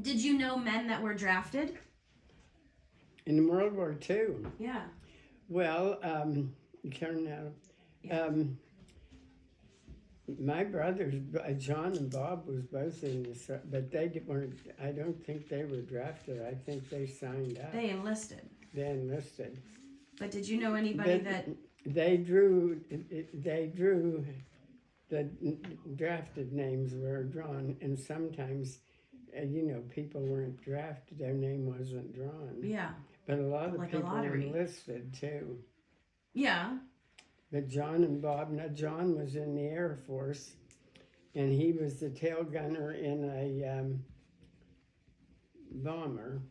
Did you know men that were drafted? In World War II. Yeah. Well, Karen now. Yeah. My brothers, John and Bob, was both in this, but they weren't. I don't think they were drafted. I think they signed up. They enlisted. They enlisted. But did you know anybody that they drew? They drew. The drafted names were drawn, and sometimes, people weren't drafted. Their name wasn't drawn. Yeah. But a lot of like people a lottery. enlisted too. Yeah. But John and Bob, now John was in the Air Force, and he was the tail gunner in a bomber,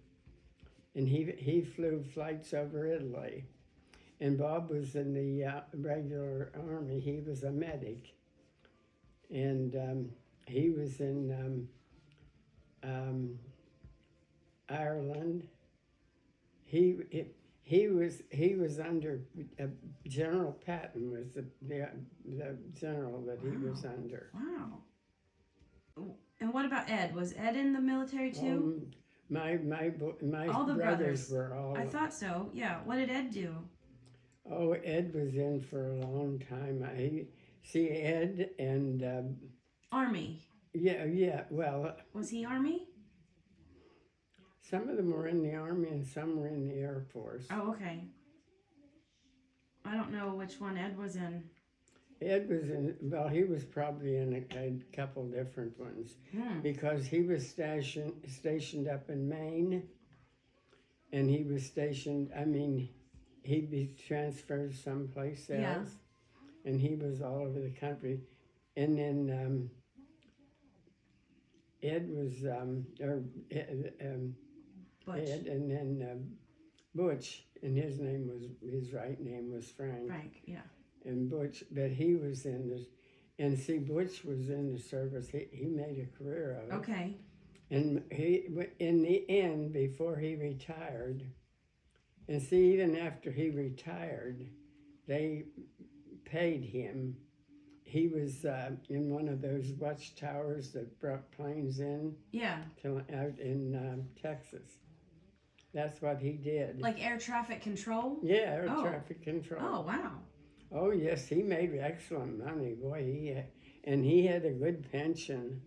and he flew flights over Italy. And Bob was in the regular army. He was a medic, and he was in Ireland. He was under General Patton was the general that he was under. Wow. And what about Ed? Was Ed in the military too? My all the brothers were all. I thought so. Yeah. What did Ed do? Oh, Ed was in for a long time. Ed and Army. Yeah. Well, was he Army? Some of them were in the Army and some were in the Air Force. Oh, okay. I don't know which one Ed was in. Ed was in, he was probably in a couple different ones. Because he was stationed up in Maine, and he was stationed, he'd be transferred someplace else. Yeah. And he was all over the country. And then Ed was, Butch. Ed, and then Butch, and his right name was Frank. Frank, yeah. And Butch, but he was in this, and see, Butch was in the service. He made a career of it. Okay. And he, in the end, before he retired, and see, even after he retired, they paid him. He was in one of those watchtowers that brought planes in. Yeah. Out in Texas. That's what he did. Like air traffic control? Yeah, air traffic control. Oh, wow. Oh, yes, he made excellent money. Boy, he had a good pension.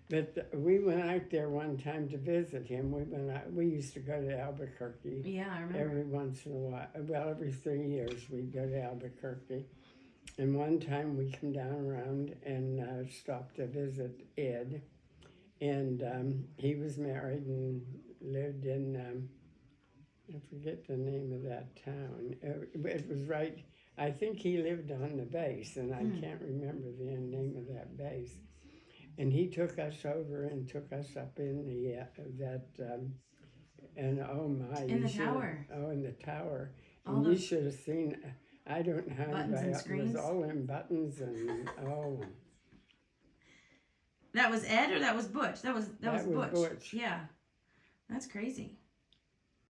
But we went out there one time to visit him. We used to go to Albuquerque. Yeah, I remember. Every once in a while. Well, every 3 years we'd go to Albuquerque. And one time we come down around and stopped to visit Ed. And he was married and lived in, I forget the name of that town. It was right, I think he lived on the base, and I can't remember the name of that base. And he took us over and took us up in and oh my. In the tower. In the tower. And you should have seen, I don't know how buttons and screens? It was all in buttons and That was Ed or that was Butch? That was Butch. Butch. Yeah. That's crazy.